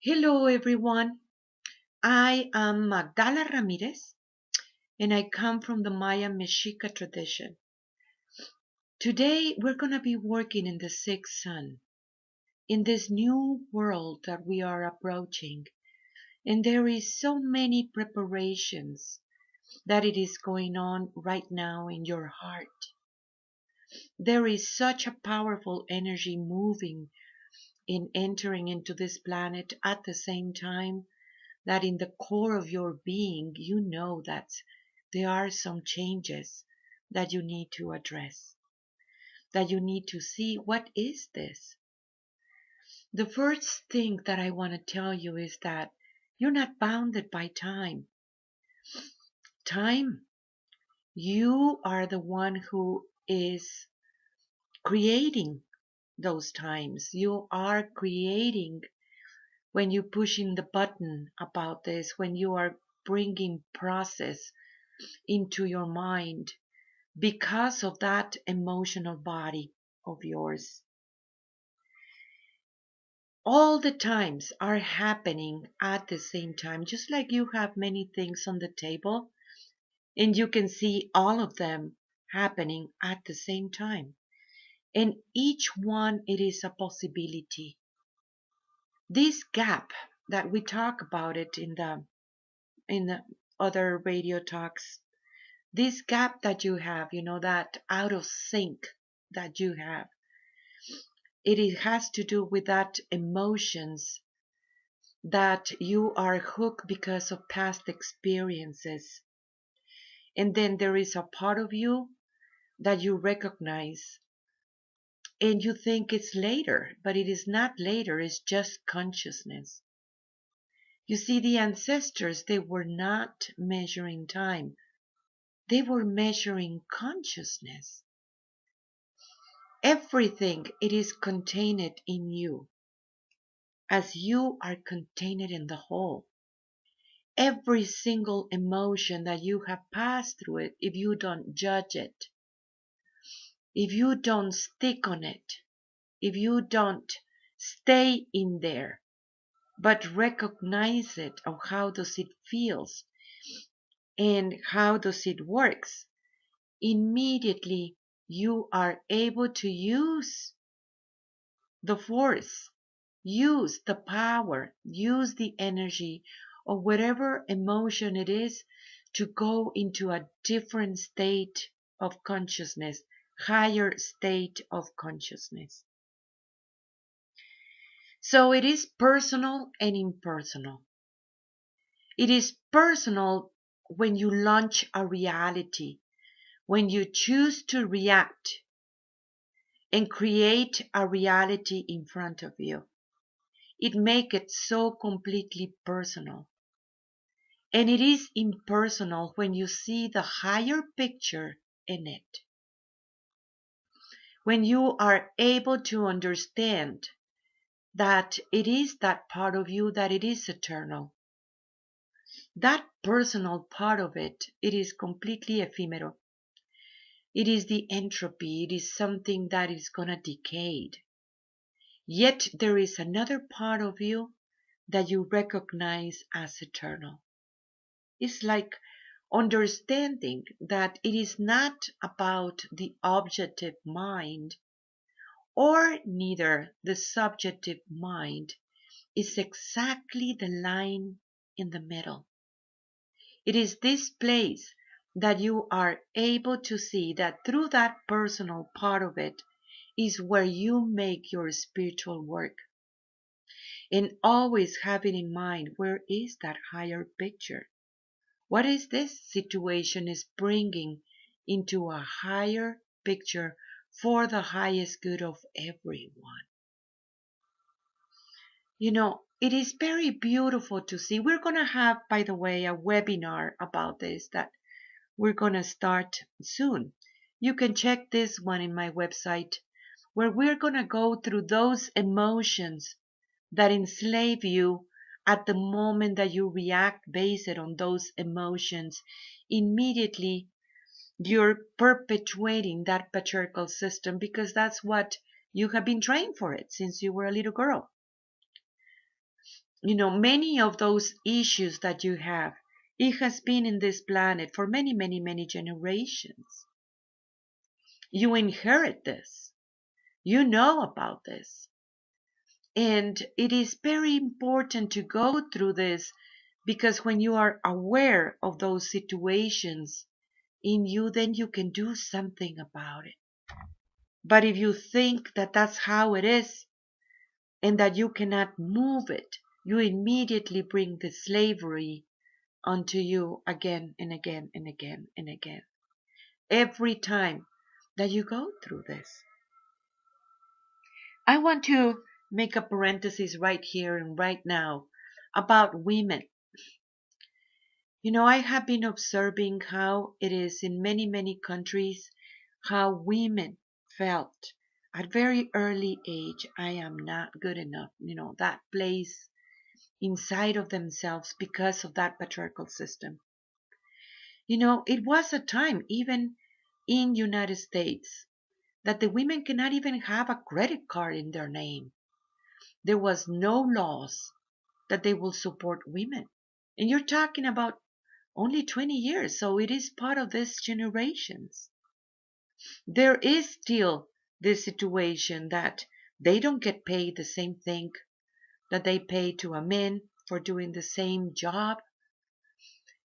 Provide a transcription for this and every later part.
Hello, everyone. I am Magdala Ramirez, and I come from the Maya Mexica tradition. Today, we're going to be working in the sixth sun, in this new world that we are approaching. And there is so many preparations that it is going on right now in your heart. There is such a powerful energy moving in entering into this planet at the same time that in the core of your being, you know that there are some changes that you need to address, that you need to see what is this. The first thing that I want to tell you is that you're not bounded by time. Time, you are the one who is creating those times. You are creating when you pushing the button about this, when you are bringing process into your mind because of that emotional body of yours. All the times are happening at the same time, just like you have many things on the table and you can see all of them happening at the same time. And each one, it is a possibility. This gap that we talk about it in the other radio talks, this gap that you have, that out of sync that you have, it has to do with that emotions that you are hooked because of past experiences. And then there is a part of you that you recognize and you think it's later, but it is not later, it's just consciousness. You see, the ancestors, they were not measuring time, they were measuring consciousness. Everything, it is contained in you, as you are contained in the whole. Every single emotion that you have passed through it, if you don't judge it, if you don't stick on it, if you don't stay in there, but recognize it of how does it feels and how does it works, immediately you are able to use the force, use the power, use the energy of whatever emotion it is to go into a different state of consciousness, higher state of consciousness. So it is personal and impersonal. It is personal when you launch a reality, when you choose to react and create a reality in front of you. It makes it so completely personal. And it is impersonal when you see the higher picture in it. When you are able to understand that it is that part of you that it is eternal. That personal part of it, it is completely ephemeral. It is the entropy. It is something that is gonna decay. Yet there is another part of you that you recognize as eternal. It's like understanding that it is not about the objective mind or neither the subjective mind. It's exactly the line in the middle. It is this place that you are able to see that through that personal part of it is where you make your spiritual work. And always having in mind, where is that higher picture? What is this situation is bringing into a higher picture for the highest good of everyone? It is very beautiful to see. We're going to have, by the way, a webinar about this that we're going to start soon. You can check this one in my website where we're going to go through those emotions that enslave you at the moment that you react based on those emotions. Immediately, you're perpetuating that patriarchal system because that's what you have been trained for it since you were a little girl. Many of those issues that you have, it has been in this planet for many, many, many generations. You inherit this. You know about this. And it is very important to go through this, because when you are aware of those situations in you, then you can do something about it. But if you think that that's how it is and that you cannot move it, you immediately bring the slavery onto you again and again and again and again. Every time that you go through this. I want to make a parenthesis right here and right now about women. I have been observing how it is in many, many countries, how women felt at very early age, I am not good enough. That place inside of themselves because of that patriarchal system. It was a time, even in United States, that the women cannot even have a credit card in their name. There was no laws that they will support women. And you're talking about only 20 years, so it is part of these generations. There is still this situation that they don't get paid the same thing that they pay to a man for doing the same job.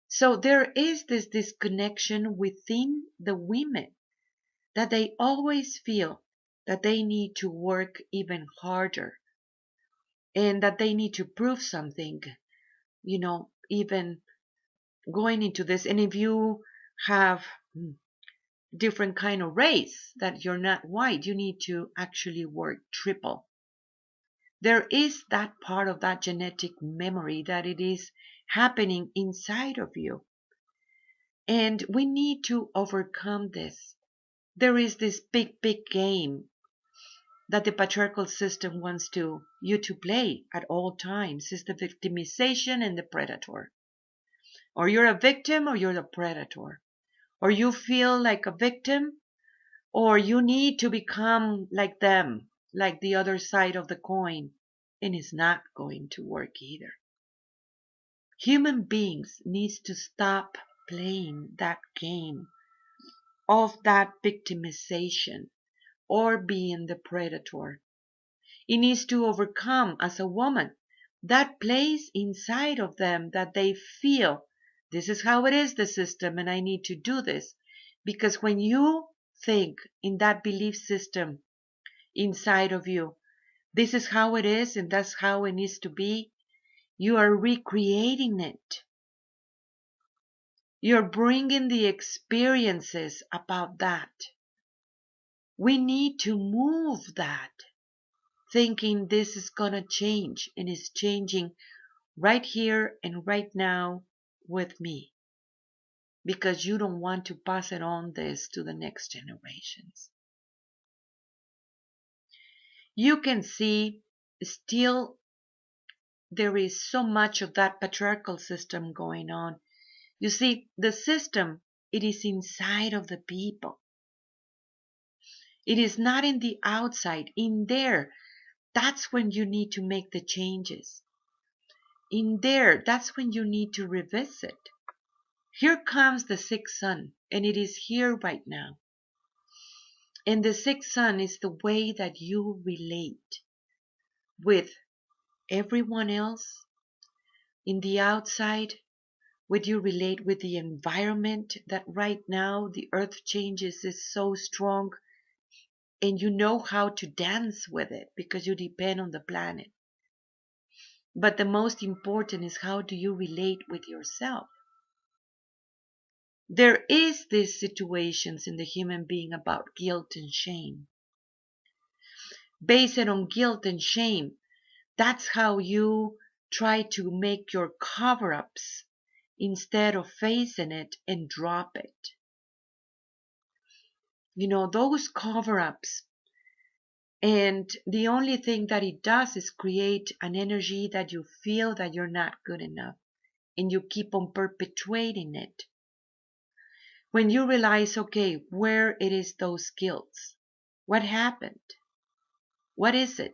So there is this disconnection within the women, that they always feel that they need to work even harder and that they need to prove something, even going into this. And if you have different kind of race, that you're not white, you need to actually work triple. There is that part of that genetic memory that it is happening inside of you. And we need to overcome this. There is this big, big game that the patriarchal system wants you to play at all times. Is the victimization and the predator. Or you're a victim or you're the predator. Or you feel like a victim, or you need to become like them, like the other side of the coin. And it's not going to work either. Human beings needs to stop playing that game of that victimization or being the predator. It needs to overcome, as a woman, that place inside of them that they feel this is how it is, the system, and I need to do this. Because when you think in that belief system inside of you, this is how it is and that's how it needs to be, you are recreating it. You're bringing the experiences about that. We need to move that, thinking this is going to change, and it's changing right here and right now with me, because you don't want to pass it on this to the next generations. You can see still there is so much of that patriarchal system going on. You see, the system, it is inside of the people. It is not in the outside. In there, that's when you need to make the changes. In there, that's when you need to revisit. Here comes the sixth sun, and it is here right now. And the sixth sun is the way that you relate with everyone else in the outside, would you relate with the environment that right now the earth changes is so strong, and you know how to dance with it because you depend on the planet. But the most important is, how do you relate with yourself? There is these situations in the human being about guilt and shame. Based on guilt and shame, that's how you try to make your cover-ups instead of facing it and drop it. Those cover-ups, and the only thing that it does is create an energy that you feel that you're not good enough, and you keep on perpetuating it. When you realize, okay, where it is those guilts? What happened? What is it?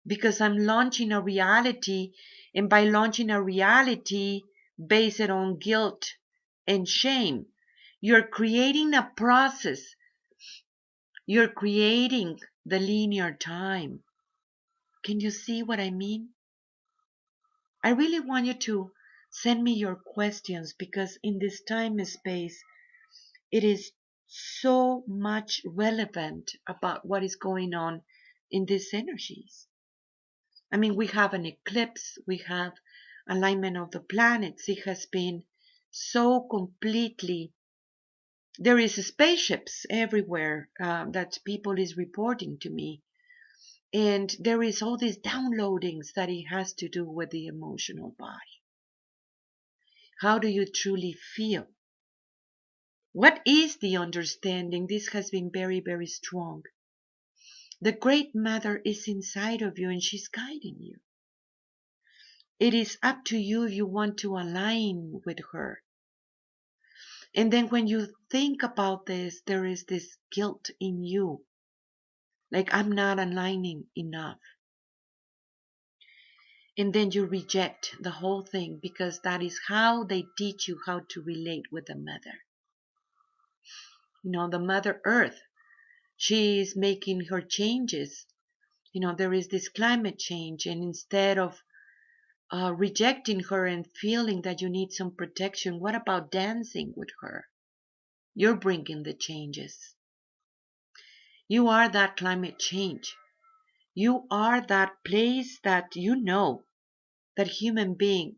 because I'm launching a reality, and by launching a reality based on guilt and shame, you're creating a process. You're creating the linear time. Can you see what I mean? I really want you to send me your questions, because in this time and space, it is so much relevant about what is going on in these energies. I mean, we have an eclipse, we have alignment of the planets. It has been so completely. There is spaceships everywhere that people is reporting to me, and there is all these downloadings that it has to do with the emotional body. How do you truly feel? What is the understanding? This has been very, very strong. The Great Mother is inside of you and she's guiding you. It is up to you if you want to align with her. And then when you think about this, there is this guilt in you. Like, I'm not aligning enough. And then you reject the whole thing, because that is how they teach you how to relate with the Mother. You know, the Mother Earth, she is making her changes. You know, there is this climate change, and instead of rejecting her and feeling that you need some protection, what about dancing with her? You're bringing the changes. You are that climate change. You are that place that you know that human being,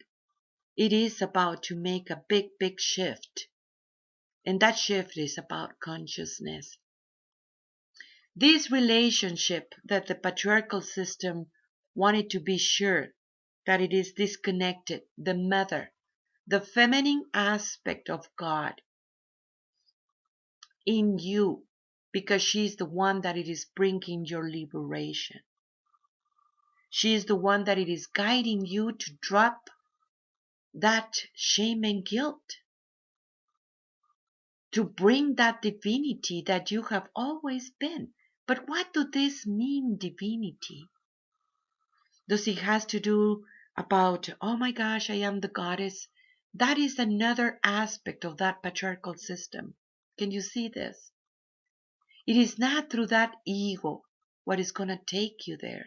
it is about to make a big, big shift. And that shift is about consciousness. This relationship that the patriarchal system wanted to be sure that it is disconnected, the mother, the feminine aspect of God in you, because she's the one that it is bringing your liberation. She is the one that it is guiding you to drop that shame and guilt, to bring that divinity that you have always been. But what does this mean, divinity? Does it has to do about, oh my gosh, I am the goddess? That is another aspect of that patriarchal system. Can you see this? It is not through that ego what is going to take you there.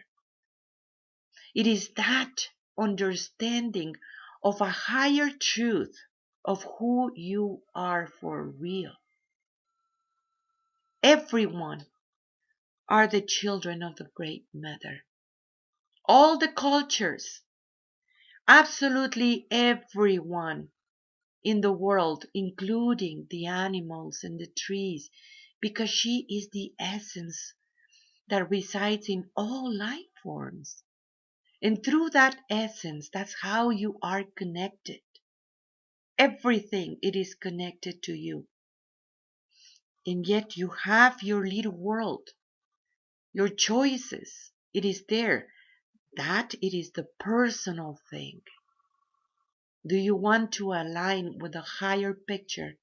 It is that understanding of a higher truth of who you are for real. Everyone are the children of the Great Mother. All the cultures, absolutely everyone in the world, including the animals and the trees, because she is the essence that resides in all life forms. And through that essence, that's how you are connected. Everything, it is connected to you. And yet you have your little world, your choices. It is there. That it is the personal thing. Do you want to align with a higher picture?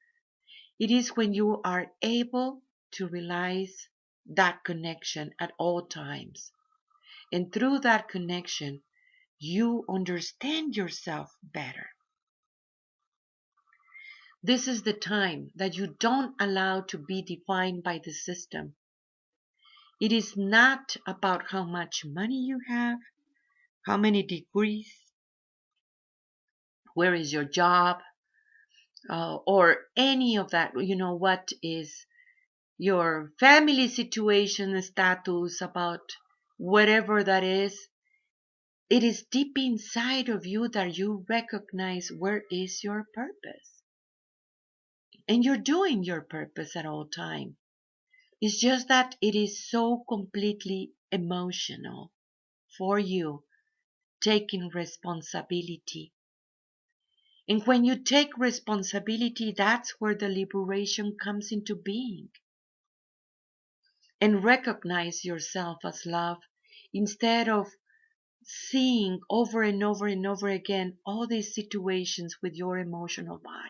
It is when you are able to realize that connection at all times. And through that connection, you understand yourself better. This is the time that you don't allow to be defined by the system. It is not about how much money you have, how many degrees, where is your job, or any of that. You know, what is your family situation status, about whatever that is. It is deep inside of you that you recognize where is your purpose. And you're doing your purpose at all time. It's just that it is so completely emotional for you, taking responsibility. And when you take responsibility, that's where the liberation comes into being. And recognize yourself as love, instead of seeing over and over and over again all these situations with your emotional body.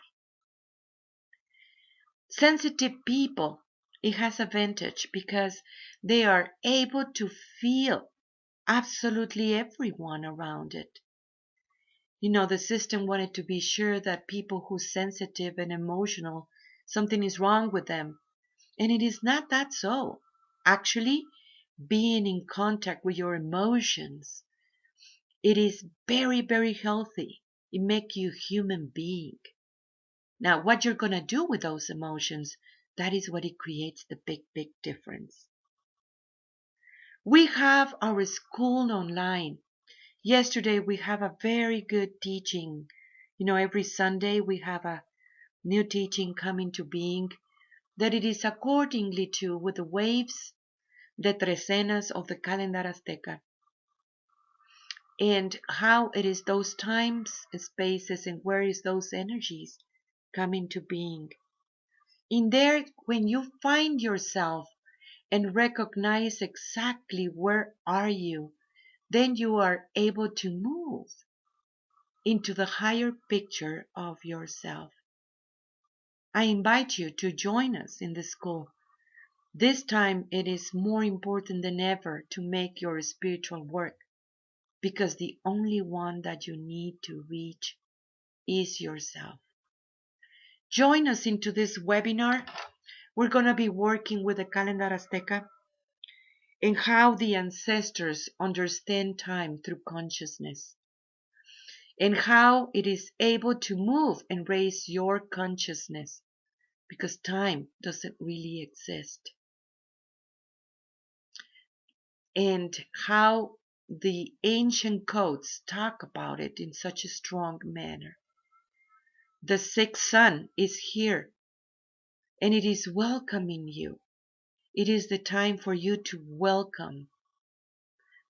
Sensitive people, it has advantage because they are able to feel absolutely everyone around it. You know, the system wanted to be sure that people who are sensitive and emotional, something is wrong with them. And it is not that so. Actually, being in contact with your emotions, it is very, very healthy. It makes you a human being. Now, what you're going to do with those emotions, that is what it creates the big, big difference. We have our school online. Yesterday, we have a very good teaching. You know, every Sunday we have a new teaching coming to being, that it is accordingly to with the waves, the trecenas of the calendar Azteca, and how it is those times, spaces, and where is those energies coming to being. In there, when you find yourself and recognize exactly where are you, then you are able to move into the higher picture of yourself. I invite you to join us in the school. This time it is more important than ever to make your spiritual work, because the only one that you need to reach is yourself. Join us into this webinar. We're going to be working with the calendar Azteca and how the ancestors understand time through consciousness, and how it is able to move and raise your consciousness, because time doesn't really exist, and how the ancient codes talk about it in such a strong manner. The sixth sun is here, and it is welcoming you. It is the time for you to welcome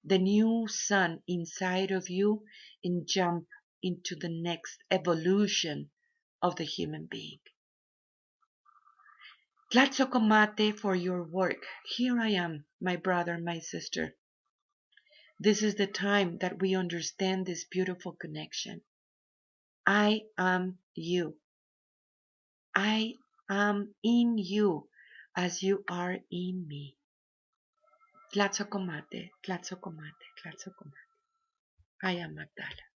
the new sun inside of you and jump into the next evolution of the human being. Tlatzocomate for your work. Here I am, my brother, my sister. This is the time that we understand this beautiful connection. I am you. I am in you as you are in me. Tlatzocomate, Tlatzocomate, Tlatzocomate. I am Magdala.